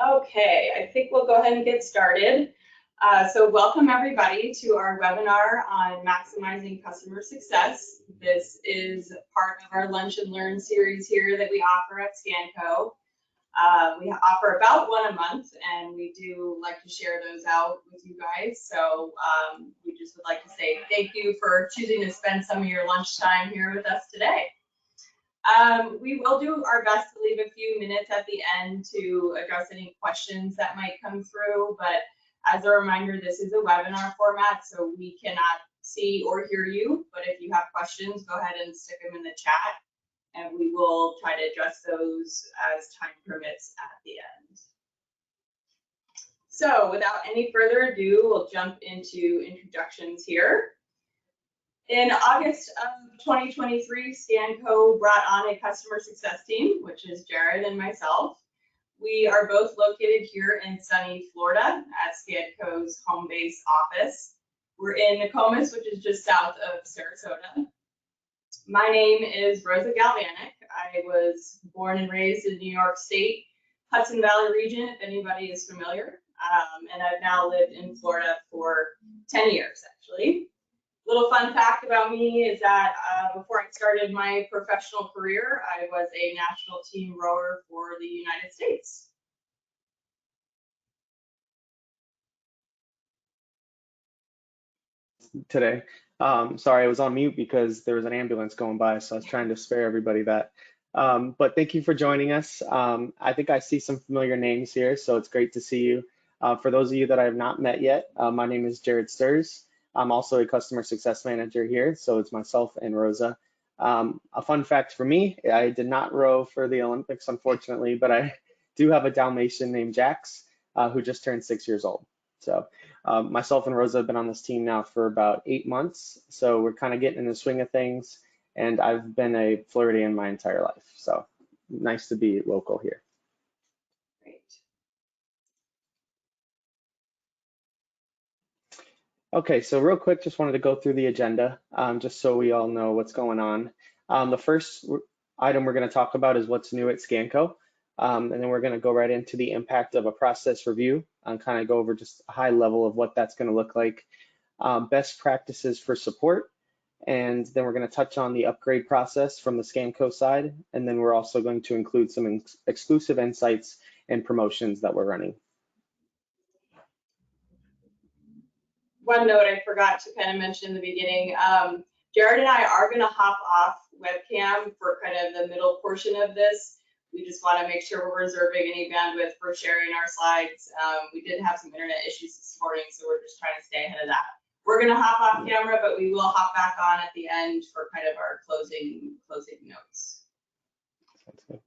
Okay, I think we'll go ahead and get started. So welcome everybody to our webinar on maximizing customer success. This is part of our Lunch and Learn series here that we offer at Scanco. We offer about one a month, and we do like to share those out with you guys. So we just would like to say thank you for choosing to spend some of your lunchtime here with us today. We will do our best to leave a few minutes at the end to address any questions that might come through, but as a reminder, this is a webinar format, so we cannot see or hear you, but if you have questions, go ahead and stick them in the chat, and we will try to address those as time permits at the end. So without any further ado, we'll jump into introductions here. In August of 2023, Scanco brought on a customer success team, which is Jared and myself. We are both located here in sunny Florida at Scanco's home base office. We're in Nokomis, which is just south of Sarasota. My name is Rosa Galvanic. I was born and raised in New York State, Hudson Valley region, if anybody is familiar. And I've now lived in Florida for 10 years, actually. Little fun fact about me is that before I started my professional career, I was a national team rower for the United States. Today. Sorry, I was on mute because there was an ambulance going by, so I was trying to spare everybody that. But thank you for joining us. I think I see some familiar names here, so it's great to see you. For those of you that I have not met yet, my name is Jared Sturs. I'm also a customer success manager here, so it's myself and Rosa. A fun fact for me, I did not row for the Olympics, unfortunately, but I do have a Dalmatian named Jax, who just turned 6 years old. So myself and Rosa have been on this team now for about 8 months, so we're kind of getting in the swing of things, and I've been a Floridian my entire life, so nice to be local here. Okay, so real quick, just wanted to go through the agenda, just so we all know what's going on. The first item we're going to talk about is what's new at Scanco, and then we're going to go right into the impact of a process review and kind of go over just a high level of what that's going to look like, best practices for support, and then we're going to touch on the upgrade process from the Scanco side, and then we're also going to include some exclusive insights and promotions that we're running. One note I forgot to kind of mention in the beginning, Jared and I are going to hop off webcam for kind of the middle portion of this. We just want to make sure we're reserving any bandwidth for sharing our slides. We did have some internet issues this morning, so we're just trying to stay ahead of that. We're going to hop off camera, but we will hop back on at the end for kind of our closing notes. Sounds good.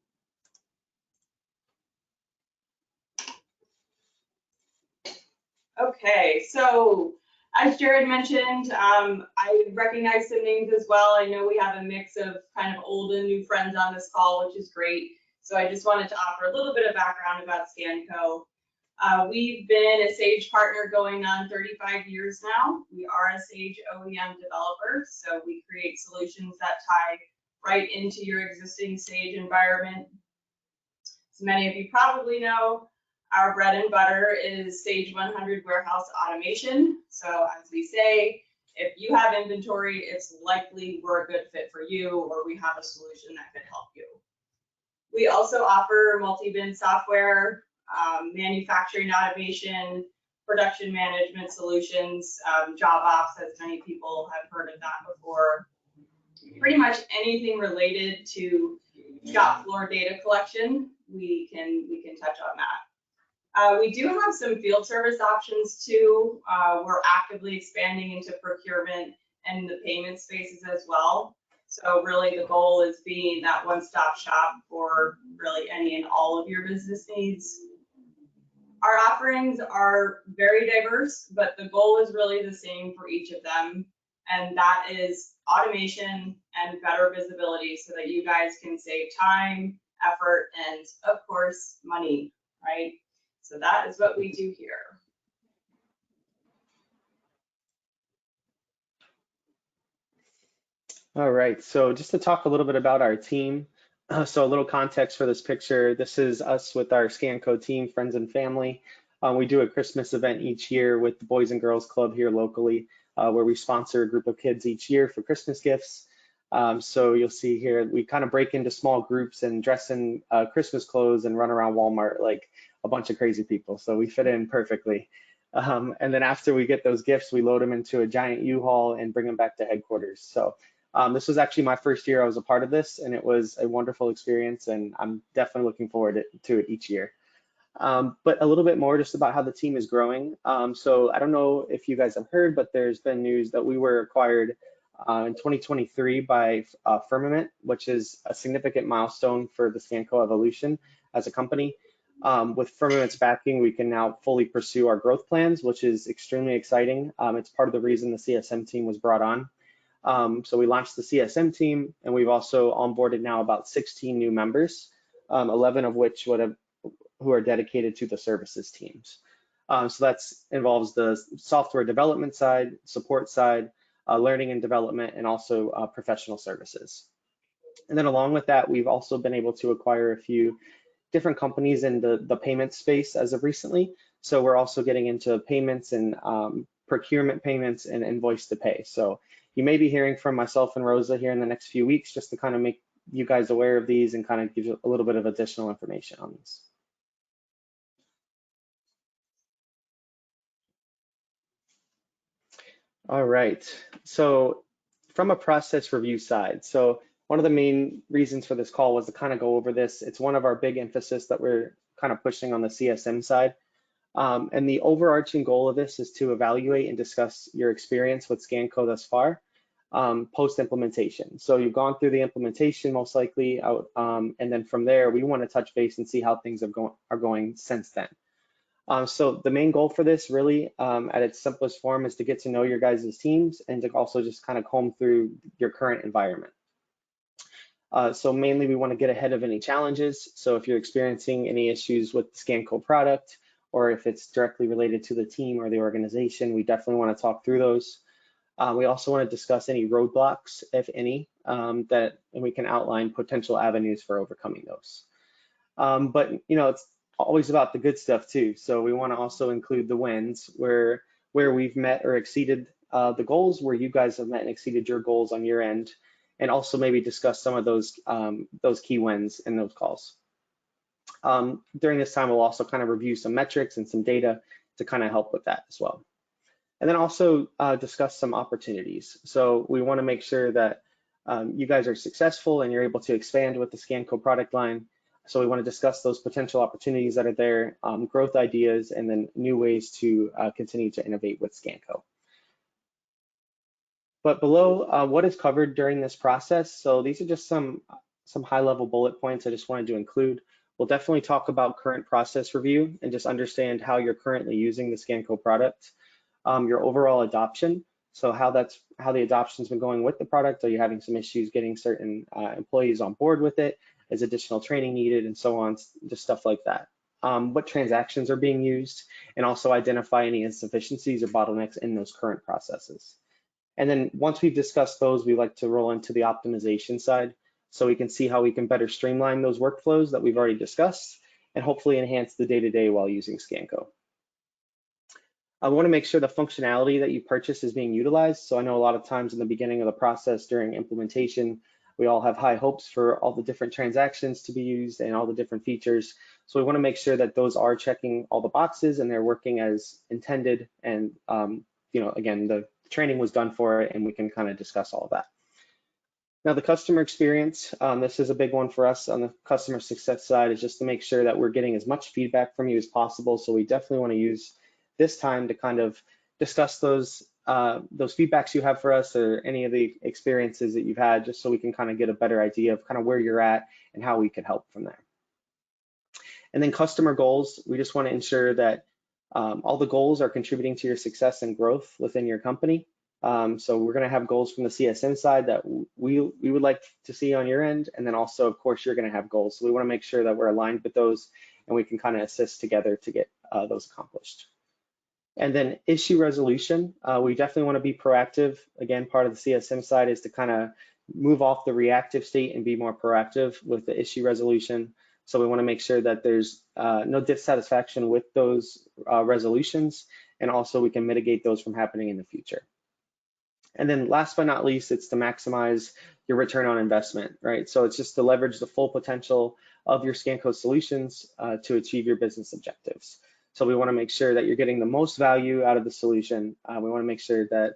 Okay, so as Jared mentioned, I recognize some names as well. I know we have a mix of kind of old and new friends on this call, which is great. So I just wanted to offer a little bit of background about Scanco. We've been a Sage partner going on 35 years now. We are a Sage OEM developer, so we create solutions that tie right into your existing Sage environment. As many of you probably know, our bread and butter is Sage 100 warehouse automation. So as we say, if you have inventory, it's likely we're a good fit for you, or we have a solution that could help you. We also offer multi-bin software, manufacturing automation, production management solutions, job ops, as many people have heard of that before. Pretty much anything related to shop floor data collection, we can touch on that. We do have some field service options too. We're actively expanding into procurement and the payment spaces as well. So really the goal is being that one-stop shop for really any and all of your business needs. Our offerings are very diverse, but the goal is really the same for each of them. And that is automation and better visibility so that you guys can save time, effort, and of course, money, right? So that is what we do here. All right, so just to talk a little bit about our team, So a little context for this picture. This is us with our Scanco team, friends and family. We do a Christmas event each year with the Boys and Girls Club here locally, where we sponsor a group of kids each year for Christmas gifts. So you'll see here, we kind of break into small groups and dress in Christmas clothes and run around Walmart like a bunch of crazy people. So we fit in perfectly. And then after we get those gifts, we load them into a giant U-Haul and bring them back to headquarters. So this was actually my first year I was a part of this, and it was a wonderful experience, and I'm definitely looking forward to it each year. But a little bit more just about how the team is growing. So I don't know if you guys have heard, but there's been news that we were acquired in 2023 by Firmament, which is a significant milestone for the Scanco evolution as a company. With Firmament's backing, we can now fully pursue our growth plans, which is extremely exciting. It's part of the reason the CSM team was brought on. So we launched the CSM team, and we've also onboarded now about 16 new members, 11 of which who are dedicated to the services teams. So that involves the software development side, support side, learning and development, and also professional services. And then along with that, we've also been able to acquire a few different companies in the payment space as of recently. So we're also getting into payments and procurement payments and invoice to pay. So you may be hearing from myself and Rosa here in the next few weeks just to kind of make you guys aware of these and kind of give you a little bit of additional information on these. All right, so from a process review side, so one of the main reasons for this call was to kind of go over this. It's one of our big emphasis that we're kind of pushing on the CSM side. And the overarching goal of this is to evaluate and discuss your experience with Scanco thus far, post-implementation. So you've gone through the implementation most likely, and then from there, we want to touch base and see how things are going since then. So the main goal for this really at its simplest form is to get to know your guys' teams and to also just kind of comb through your current environment. So mainly we want to get ahead of any challenges. So if you're experiencing any issues with the Scanco product, or if it's directly related to the team or the organization, we definitely want to talk through those. We also want to discuss any roadblocks, if any, and we can outline potential avenues for overcoming those. But it's always about the good stuff too. So we want to also include the wins where we've met or exceeded the goals, where you guys have met and exceeded your goals on your end, and also maybe discuss some of those key wins in those calls. During this time, we'll also kind of review some metrics and some data to kind of help with that as well. And then also discuss some opportunities. So we want to make sure that you guys are successful and you're able to expand with the Scanco product line. So we want to discuss those potential opportunities that are there, growth ideas, and then new ways to continue to innovate with Scanco. But below what is covered during this process, so these are just some high-level bullet points I just wanted to include. We'll definitely talk about current process review and just understand how you're currently using the Scanco product, your overall adoption, so how the adoption's been going with the product. Are you having some issues getting certain employees on board with it? Is additional training needed, and so on, just stuff like that. What transactions are being used, and also identify any insufficiencies or bottlenecks in those current processes. And then once we've discussed those, we like to roll into the optimization side so we can see how we can better streamline those workflows that we've already discussed and hopefully enhance the day-to-day while using Scanco. I want to make sure the functionality that you purchase is being utilized. So I know a lot of times in the beginning of the process during implementation, we all have high hopes for all the different transactions to be used and all the different features. So we want to make sure that those are checking all the boxes and they're working as intended. And again, the training was done for it, and we can kind of discuss all of that. Now, the customer experience, this is a big one for us on the customer success side, is just to make sure that we're getting as much feedback from you as possible. So we definitely want to use this time to kind of discuss those feedbacks you have for us, or any of the experiences that you've had, just so we can kind of get a better idea of kind of where you're at and how we could help from there. And then customer goals, we just want to ensure that all the goals are contributing to your success and growth within your company. So we're going to have goals from the CSM side that we would like to see on your end. And then also, of course, you're going to have goals. So we want to make sure that we're aligned with those and we can kind of assist together to get those accomplished. And then issue resolution, we definitely want to be proactive. Again, part of the CSM side is to kind of move off the reactive state and be more proactive with the issue resolution. So we want to make sure that there's no dissatisfaction with those resolutions, and also we can mitigate those from happening in the future. And then last but not least, it's to maximize your return on investment, right? So it's just to leverage the full potential of your Scanco solutions to achieve your business objectives. So we want to make sure that you're getting the most value out of the solution. We want to make sure that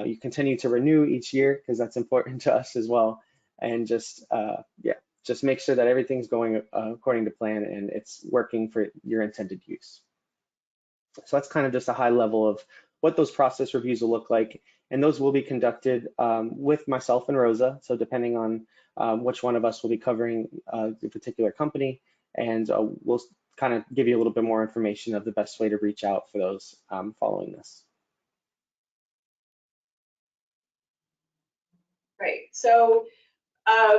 you continue to renew each year, because that's important to us as well. And just, just make sure that everything's going according to plan and it's working for your intended use. So that's kind of just a high level of what those process reviews will look like. And those will be conducted with myself and Rosa. So depending on which one of us will be covering the particular company, and we'll kind of give you a little bit more information of the best way to reach out for those following this. Right. So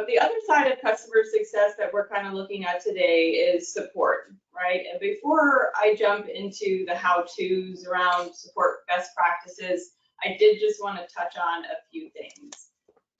the other side of customer success that we're kind of looking at today is support, right? And before I jump into the how-tos around support best practices, I did just want to touch on a few things.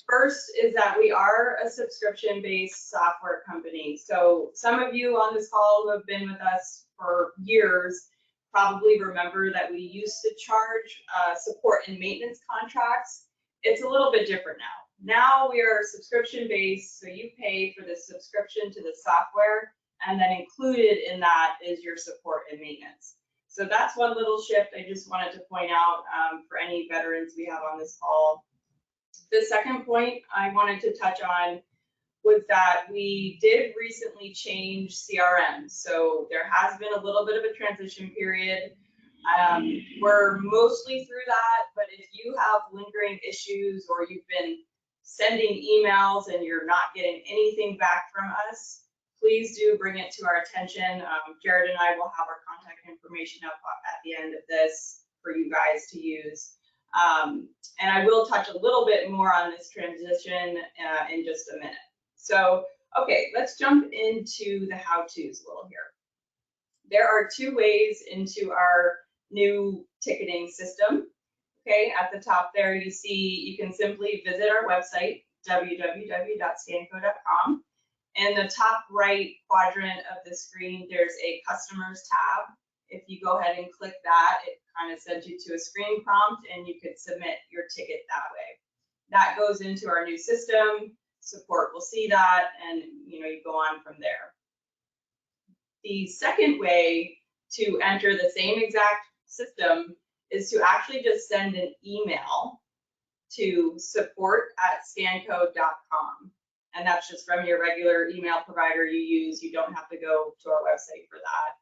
First is that we are a subscription-based software company. So some of you on this call who have been with us for years probably remember that we used to charge support and maintenance contracts. It's a little bit different now. Now we are subscription-based, so you pay for the subscription to the software, and then included in that is your support and maintenance. So that's one little shift I just wanted to point out for any veterans we have on this call. The second point I wanted to touch on was that we did recently change CRM. So there has been a little bit of a transition period. We're mostly through that, but if you have lingering issues or you've been sending emails and you're not getting anything back from us, please do bring it to our attention. Jared and I will have our contact information up at the end of this for you guys to use. And I will touch a little bit more on this transition in just a minute. So, okay, let's jump into the how-tos a little here. There are two ways into our new ticketing system. Okay, at the top there you see you can simply visit our website, www.scanco.com. In the top right quadrant of the screen, there's a customers tab. If you go ahead and click that, it kind of sends you to a screen prompt and you could submit your ticket that way. That goes into our new system. Support will see that, and you go on from there. The second way to enter the same exact system is to actually just send an email to support@scanco.com. And that's just from your regular email provider you use. You don't have to go to our website for that.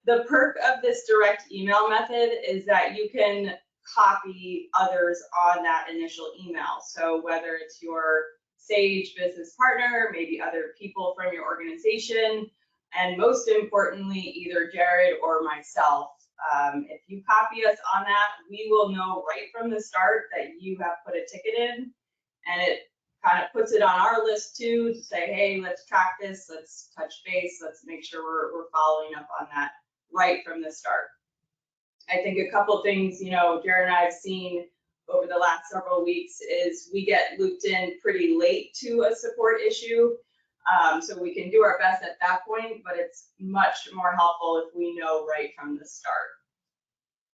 The perk of this direct email method is that you can copy others on that initial email. So whether it's your Sage business partner, maybe other people from your organization, and most importantly, either Jared or myself. If you copy us on that, we will know right from the start that you have put a ticket in, and it kind of puts it on our list too to say, hey, let's track this, let's touch base, let's make sure we're following up on that right from the start. I think a couple things, Jared and I have seen over the last several weeks is we get looped in pretty late to a support issue. So we can do our best at that point, but it's much more helpful if we know right from the start.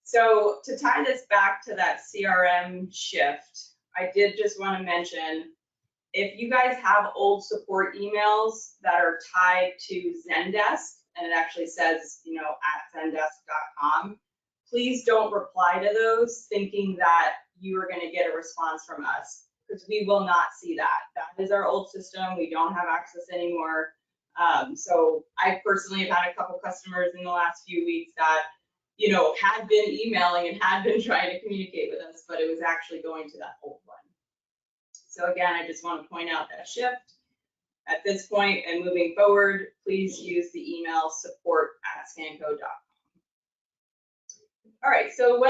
So to tie this back to that CRM shift, I did just want to mention, if you guys have old support emails that are tied to Zendesk, and it actually says, at zendesk.com, please don't reply to those thinking that you are going to get a response from us, because we will not see that. That is our old system. We don't have access anymore. So I personally have had a couple customers in the last few weeks that, had been emailing and had been trying to communicate with us, but it was actually going to that old one. So again, I just want to point out that shift. At this point and moving forward, please use the email support@scanco.com. All right, so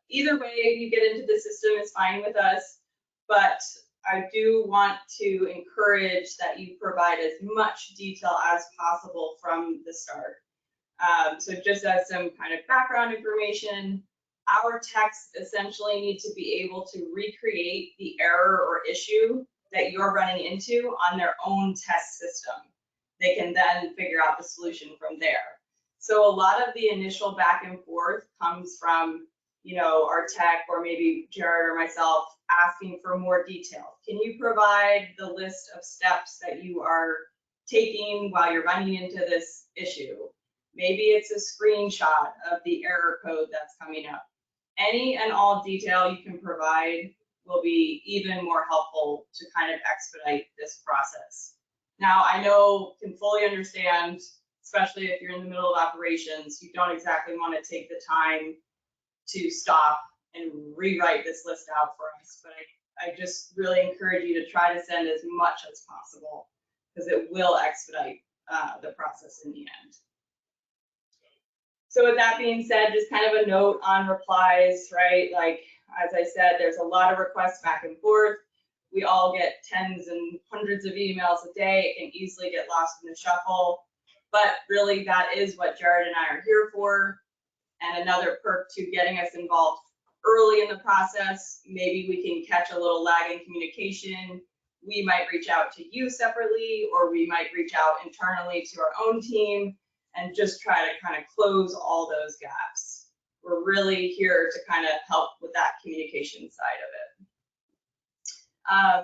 either way you get into the system is fine with us, but I do want to encourage that you provide as much detail as possible from the start. So just as some kind of background information, our techs essentially need to be able to recreate the error or issue that you're running into on their own test system. They can then figure out the solution from there. So a lot of the initial back and forth comes from, our tech or maybe Jared or myself asking for more detail. Can you provide the list of steps that you are taking while you're running into this issue? Maybe it's a screenshot of the error code that's coming up. Any and all detail you can provide will be even more helpful to kind of expedite this process. Now, I can fully understand, especially if you're in the middle of operations, you don't exactly want to take the time to stop and rewrite this list out for us. But I just really encourage you to try to send as much as possible, because it will expedite the process in the end. So with that being said, just kind of a note on replies, right? Like, as I said, there's a lot of requests back and forth. We all get tens and hundreds of emails a day. It can easily get lost in the shuffle. But really, that is what Jared and I are here for. And another perk to getting us involved early in the process, maybe we can catch a little lag in communication. We might reach out to you separately, or we might reach out internally to our own team and just try to kind of close all those gaps. We're really here to kind of help with that communication side of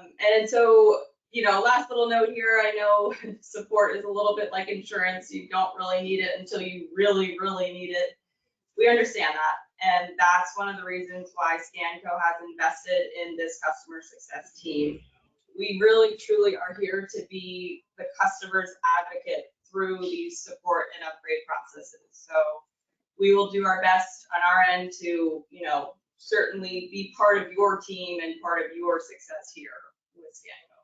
it. And so, last little note here, I know support is a little bit like insurance. You don't really need it until you really, really need it. We understand that, and that's one of the reasons why Scanco has invested in this customer success team. We really, truly are here to be the customer's advocate through these support and upgrade processes. So we will do our best on our end to, certainly be part of your team and part of your success here with Scanco.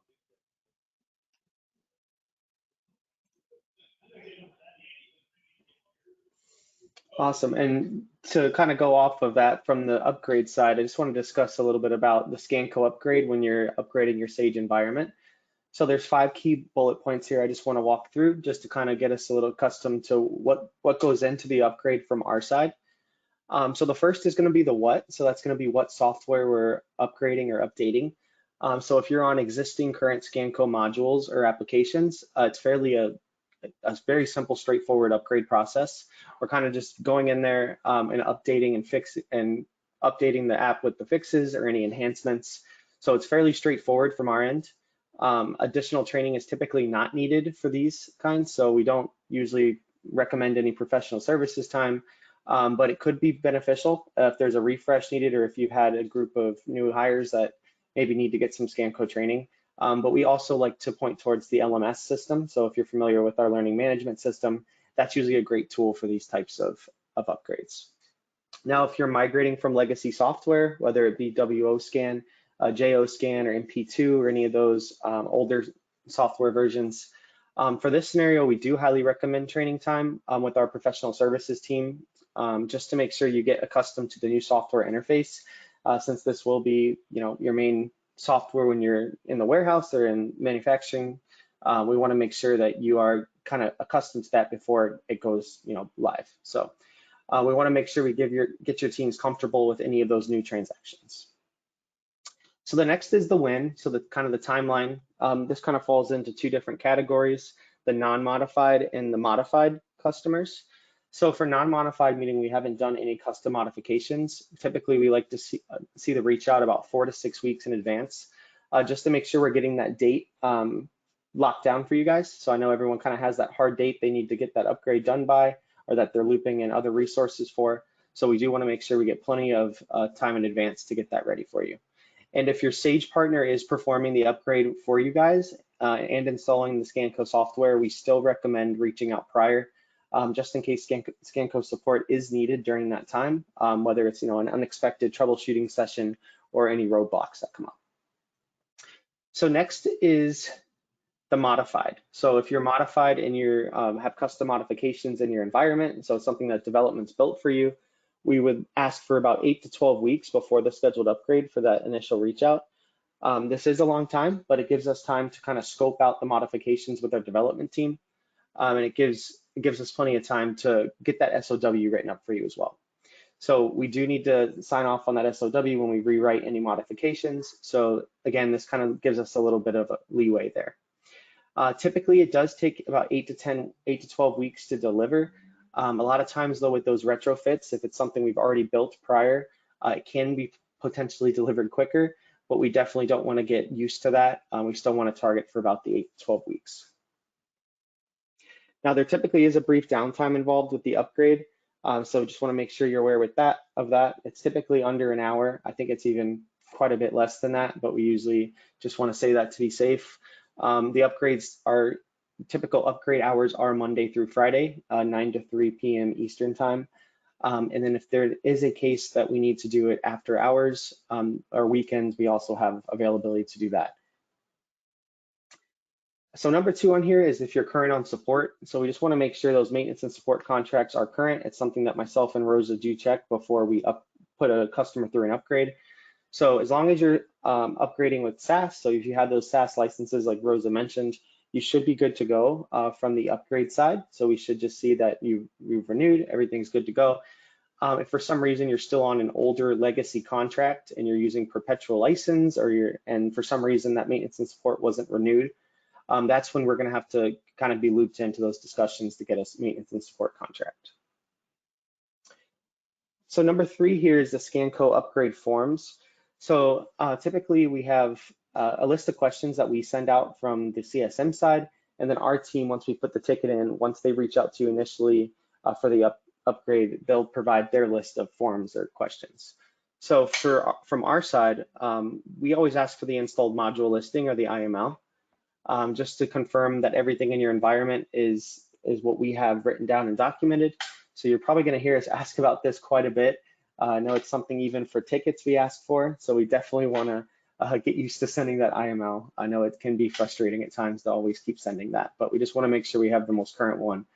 Awesome. And to kind of go off of that from the upgrade side, I just want to discuss a little bit about the Scanco upgrade when you're upgrading your Sage environment. So there's 5 key bullet points here I just want to walk through just to kind of get us a little accustomed to what goes into the upgrade from our side. So the first is going to be the what. So that's going to be what software we're upgrading or updating. So if you're on existing current Scanco modules or applications, it's fairly a very simple, straightforward upgrade process. We're kind of just going in there and updating and updating the app with the fixes or any enhancements. So it's fairly straightforward from our end. Additional training is typically not needed for these kinds, so we don't usually recommend any professional services time, but it could be beneficial if there's a refresh needed or if you've had a group of new hires that maybe need to get some Scanco training. But we also like to point towards the LMS system. So if you're familiar with our learning management system, that's usually a great tool for these types of upgrades. Now, if you're migrating from legacy software, whether it be WOScan, JOScan, or MP2, or any of those older software versions, for this scenario, we do highly recommend training time with our professional services team, just to make sure you get accustomed to the new software interface, since this will be, your main software when you're in the warehouse or in manufacturing. We want to make sure that you are kind of accustomed to that before it goes, live. So we want to make sure we get your teams comfortable with any of those new transactions. So the next is the when. So the kind of the timeline. This kind of falls into 2 different categories: the non-modified and the modified customers. So for non-modified, meaning we haven't done any custom modifications, typically we like to see the reach out about 4 to 6 weeks in advance, just to make sure we're getting that date locked down for you guys. So I know everyone kind of has that hard date they need to get that upgrade done by, or that they're looping in other resources for. So we do want to make sure we get plenty of time in advance to get that ready for you. And if your Sage partner is performing the upgrade for you guys and installing the Scanco software, we still recommend reaching out prior, just in case Scanco support is needed during that time, whether it's an unexpected troubleshooting session or any roadblocks that come up. So next is the modified. So if you're modified and you have custom modifications in your environment, so it's something that development's built for you, we would ask for about 8 to 12 weeks before the scheduled upgrade for that initial reach out. This is a long time, but it gives us time to kind of scope out the modifications with our development team. And it gives us plenty of time to get that SOW written up for you as well. So we do need to sign off on that SOW when we rewrite any modifications. So again, this kind of gives us a little bit of a leeway there. Typically, it does take about 8 to 12 weeks to deliver. A lot of times, though, with those retrofits, if it's something we've already built prior, it can be potentially delivered quicker, but we definitely don't want to get used to that. We still want to target for about the 8 to 12 weeks. Now, there typically is a brief downtime involved with the upgrade, so just want to make sure you're aware with that. It's typically under an hour. I think it's even quite a bit less than that, but we usually just want to say that to be safe. The upgrades are, typical upgrade hours are Monday through Friday, 9 to 3 p.m. Eastern time. And then if there is a case that we need to do it after hours or weekends, we also have availability to do that. So number 2 on here is if you're current on support. So we just want to make sure those maintenance and support contracts are current. It's something that myself and Rosa do check before we put a customer through an upgrade. So as long as you're upgrading with SaaS, so if you have those SaaS licenses like Rosa mentioned, you should be good to go from the upgrade side. So we should just see that you've renewed, everything's good to go. If for some reason you're still on an older legacy contract and you're using perpetual license, and for some reason that maintenance and support wasn't renewed, that's when we're going to have to kind of be looped into those discussions to get us maintenance and support contract. So number 3 here is the Scanco upgrade forms. So typically we have a list of questions that we send out from the CSM side, and then our team, once we put the ticket in, once they reach out to you initially for the upgrade, they'll provide their list of forms or questions. So from our side, we always ask for the installed module listing or the IML, just to confirm that everything in your environment is what we have written down and documented. So you're probably going to hear us ask about this quite a bit. I know it's something even for tickets we ask for, so we definitely want to get used to sending that IML. I know it can be frustrating at times to always keep sending that, but we just want to make sure we have the most current one.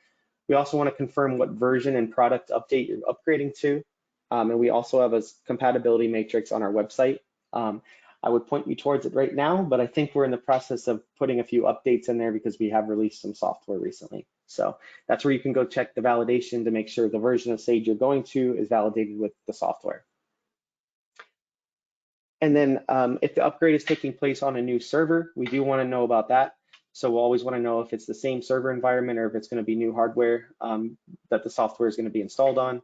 We also want to confirm what version and product update you're upgrading to, and we also have a compatibility matrix on our website. I would point you towards it right now, but I think we're in the process of putting a few updates in there because we have released some software recently. So that's where you can go check the validation to make sure the version of Sage you're going to is validated with the software. And then if the upgrade is taking place on a new server, we do want to know about that. So we'll always want to know if it's the same server environment or if it's going to be new hardware that the software is going to be installed on.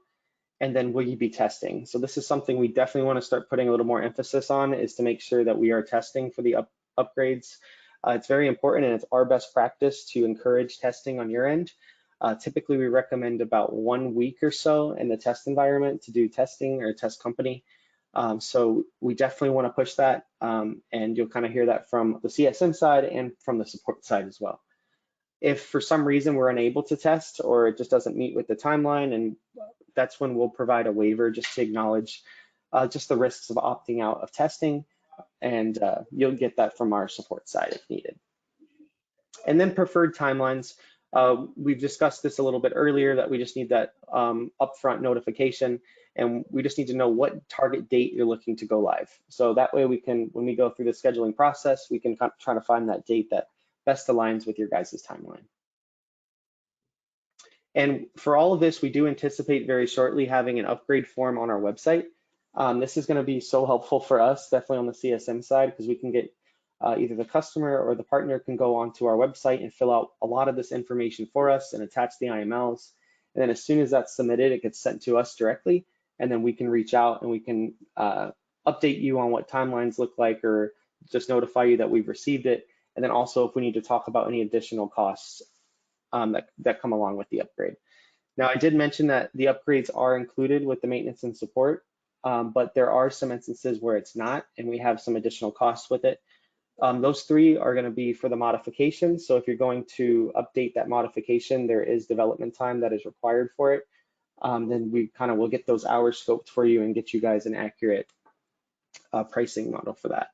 And then will you be testing? So this is something we definitely want to start putting a little more emphasis on, is to make sure that we are testing for the upgrades. It's very important, and it's our best practice to encourage testing on your end. Typically, we recommend about 1 week or so in the test environment to do testing, or test company. So we definitely want to push that, and you'll kind of hear that from the CSM side and from the support side as well. If for some reason we're unable to test or it just doesn't meet with the timeline, and that's when we'll provide a waiver just to acknowledge just the risks of opting out of testing, and you'll get that from our support side if needed. And then preferred timelines. We've discussed this a little bit earlier, that we just need that upfront notification, and we just need to know what target date you're looking to go live. So that way we can, when we go through the scheduling process, we can try to find that date that best aligns with your guys' timeline. And for all of this, we do anticipate very shortly having an upgrade form on our website. This is going to be so helpful for us, definitely on the CSM side, because we can get either the customer or the partner can go onto our website and fill out a lot of this information for us and attach the IMLs. And then as soon as that's submitted, it gets sent to us directly, and then we can reach out and we can update you on what timelines look like, or just notify you that we've received it. And then also if we need to talk about any additional costs that come along with the upgrade. Now, I did mention that the upgrades are included with the maintenance and support, but there are some instances where it's not, and we have some additional costs with it. Those 3 are going to be for the modification. So if you're going to update that modification, there is development time that is required for it. Then we kind of will get those hours scoped for you and get you guys an accurate pricing model for that.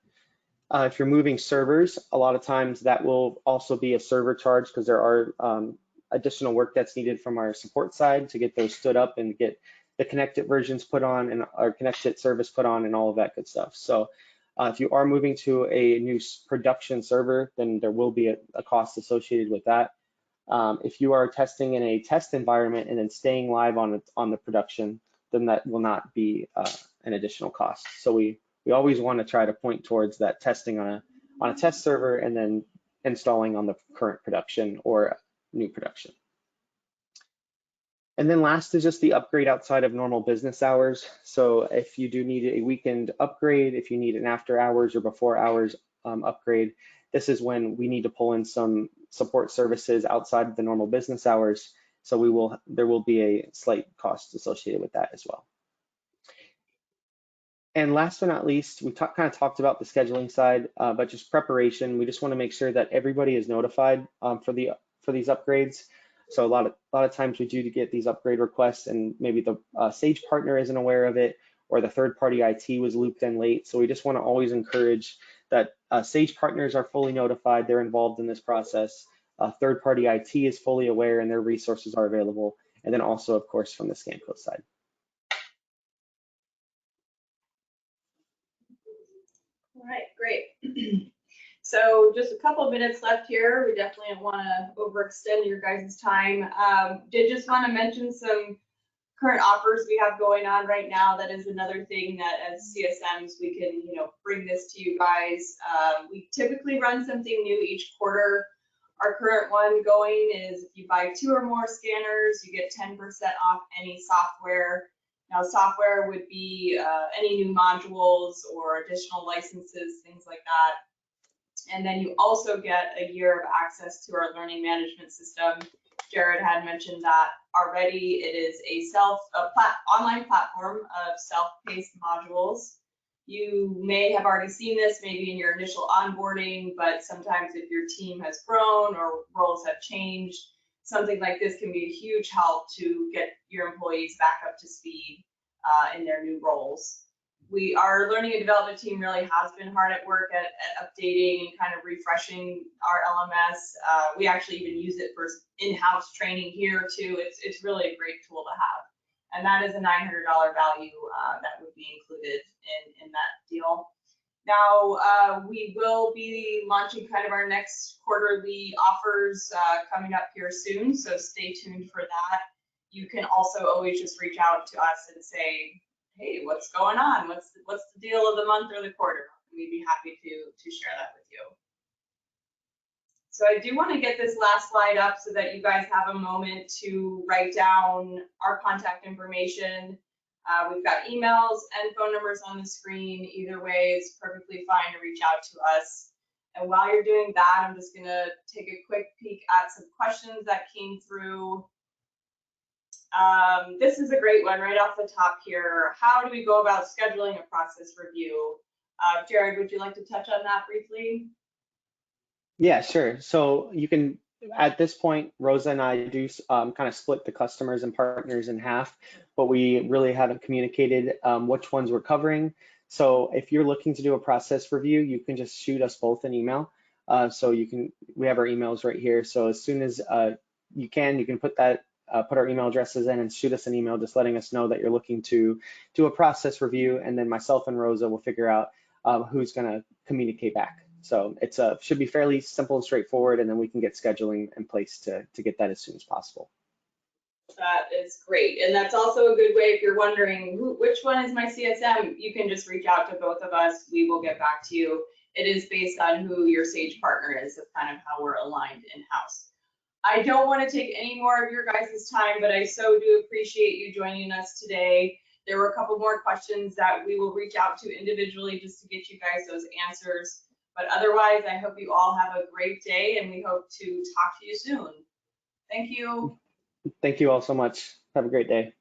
If you're moving servers, a lot of times that will also be a server charge, because there are additional work that's needed from our support side to get those stood up and get the connected versions put on and our connected service put on and all of that good stuff. So if you are moving to a new production server, then there will be a cost associated with that. If you are testing in a test environment and then staying live on the production, then that will not be an additional cost. So we always want to try to point towards that testing on a test server and then installing on the current production or new production. And then last is just the upgrade outside of normal business hours. So if you do need a weekend upgrade, if you need an after hours or before hours upgrade, this is when we need to pull in some support services outside of the normal business hours. So there will be a slight cost associated with that as well. And last but not least, we kind of talked about the scheduling side, but just preparation. We just want to make sure that everybody is notified for these upgrades. So a lot of times we do get these upgrade requests, and maybe the Sage partner isn't aware of it, or the third-party IT was looped in late. So we just want to always encourage that Sage partners are fully notified, they're involved in this process. Third-party IT is fully aware and their resources are available. And then also, of course, from the Scanco side. All right, great. So just a couple of minutes left here. We definitely don't want to overextend your guys' time. Did just want to mention some current offers we have going on right now. That is another thing that as CSMs we can, bring this to you guys. We typically run something new each quarter. Our current one going is if you buy 2 or more scanners, you get 10% off any software. Now, software would be any new modules or additional licenses, things like that. And then you also get a year of access to our learning management system. Jared had mentioned that already. It is a online platform of self-paced modules. You may have already seen this maybe in your initial onboarding, but sometimes if your team has grown or roles have changed, something like this can be a huge help to get your employees back up to speed in their new roles. Our learning and development team really has been hard at work at updating and kind of refreshing our LMS. We actually even use it for in-house training here too. It's really a great tool to have. And that is a $900 value that would be included in that deal. Now, we will be launching kind of our next quarterly offers coming up here soon, so stay tuned for that. You can also always just reach out to us and say, hey, what's going on? What's the deal of the month or the quarter? We'd be happy to share that with you. So I do want to get this last slide up so that you guys have a moment to write down our contact information. We've got emails and phone numbers on the screen. Either way is perfectly fine to reach out to us. And while you're doing that, I'm just going to take a quick peek at some questions that came through. This is a great one right off the top here. How do we go about scheduling a process review? Jared, would you like to touch on that briefly? Yeah, sure. So you can, at this point, Rosa and I do kind of split the customers and partners in half, but we really haven't communicated which ones we're covering. So if you're looking to do a process review, you can just shoot us both an email. We have our emails right here. So as soon as you can put our email addresses in and shoot us an email just letting us know that you're looking to do a process review, and then myself and Rosa will figure out who's going to communicate back. So it should be fairly simple and straightforward, and then we can get scheduling in place to get that as soon as possible. That is great. And that's also a good way if you're wondering which one is my CSM, you can just reach out to both of us. We will get back to you. It is based on who your Sage partner is, of kind of how we're aligned in-house. I don't want to take any more of your guys' time, but I so do appreciate you joining us today. There were a couple more questions that we will reach out to individually just to get you guys those answers. But otherwise, I hope you all have a great day, and we hope to talk to you soon. Thank you. Thank you all so much. Have a great day.